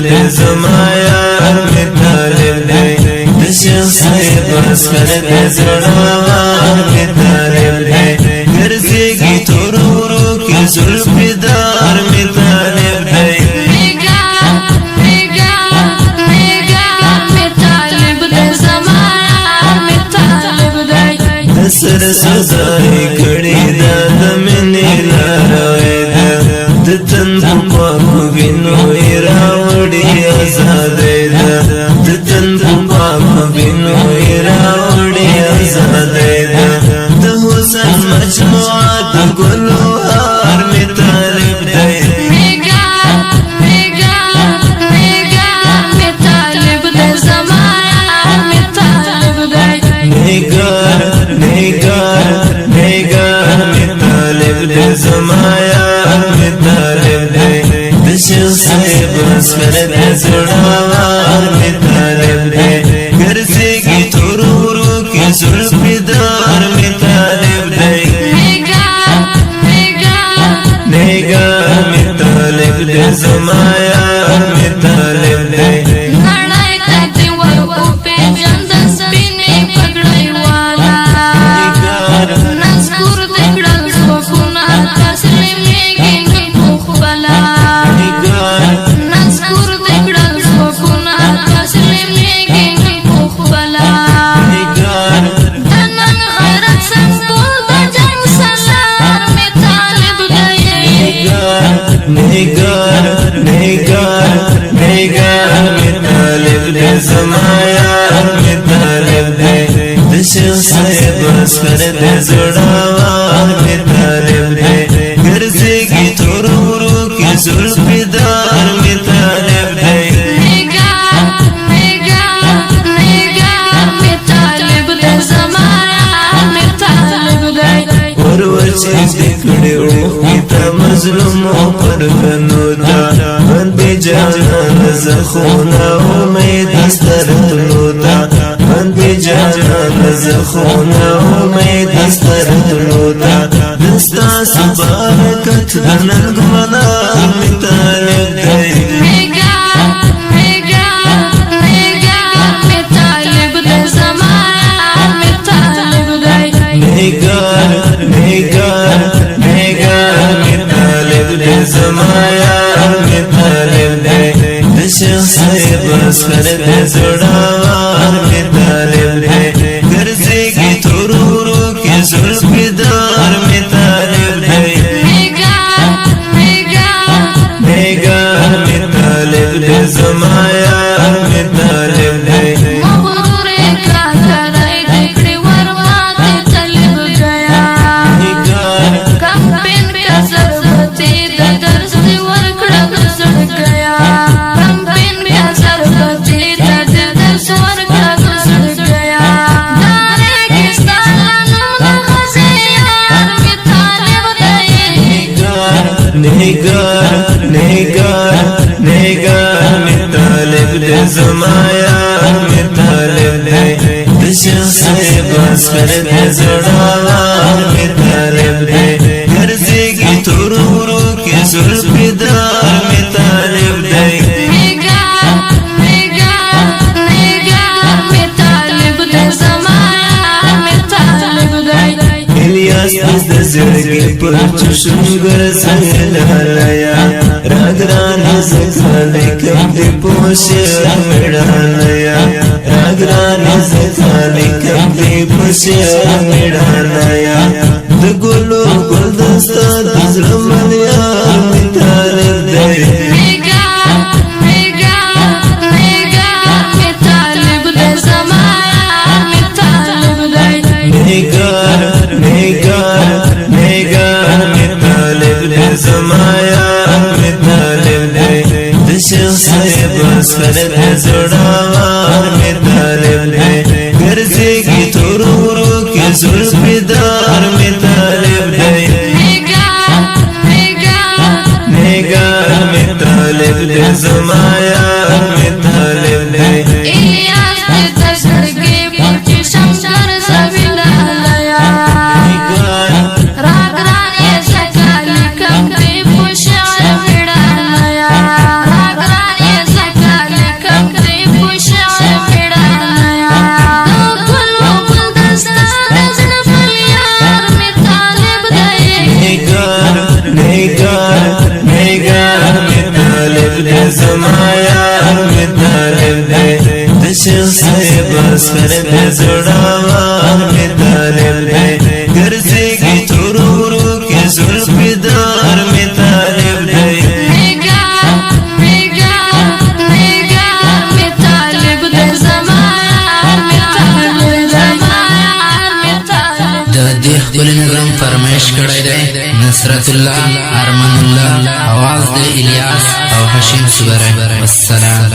دے زمایار میں طالب دے دشیخ صاحب اسکر دے زڑاوار میں طالب دے گرزے گی تورورو کی زلفی دار میں طالب دے سر سزائی کڑی دادا منی لارائی دا دتن پاکو بینوی راوڑی آزادی دا دتن پاکو بینوی راوڑی آزادی دا دا حسن مجموعات گلوہار میں طالب دے زمایار میں طالب دے دشیخ صاحب اسکر دے زڑاوار میں طالب دے گرزے گی تورورو کی زلفی دار میں طالب دے نگاہ میں طالب دے زمایار میں طالب دے زمایار میں طالب دے دشیخ صاحب اسکر دے زڑاوار میں طالب دے گرزے گی تورورو کی زلفی دار میں طالب دے وروچی دکڑی اوخی تا مظلوموں پر کنوتا من بی جانان زخونا امید استرتلوتا من بی جانان زخونا امید استرتلوتا دستا سبارکت دنگ منار میں طالب دے زمایار میں طالب دے دشیخ صاحب اسکر دے زڑاوار میں طالب دے گرزے گی تورورو کی زلفی دار میں طالب دے نگاہ میں طالب دے زمایار میں طالب دے نگاہ میں طالب دے زمایار میں طالب دے دشیخ صاحب اسکر دے زڑاوار میں طالب دے گرزے گی تورورو کی زلفی دار میں طالب دے الیاس از د زړګي پر چشمګر سهلایا راګران زخاله کم دی پوشه مړایا راګران زخاله کم دی پوشه مړایا د ګلو ګلدستا د زړه ملیا می طالب دی زمایار میں طالب دے دشیخ صاحب اسکر دے زڑاوار میں طالب دے گرزے گی تورورو کی زلفی دار میں طالب دے نگاہ میں طالب دے زمایار میں طالب دے Ragrani دے زمایا می طالب دے دشیخ صاحب اسکر دے زڑاوار می طالب دے گرزے کی تورو کی زلفی دار می طالب دے خپل نظم فرمایش کړی دی نصرت الله ارمان الله आवाज د الیاس او حشیم صبره والسلام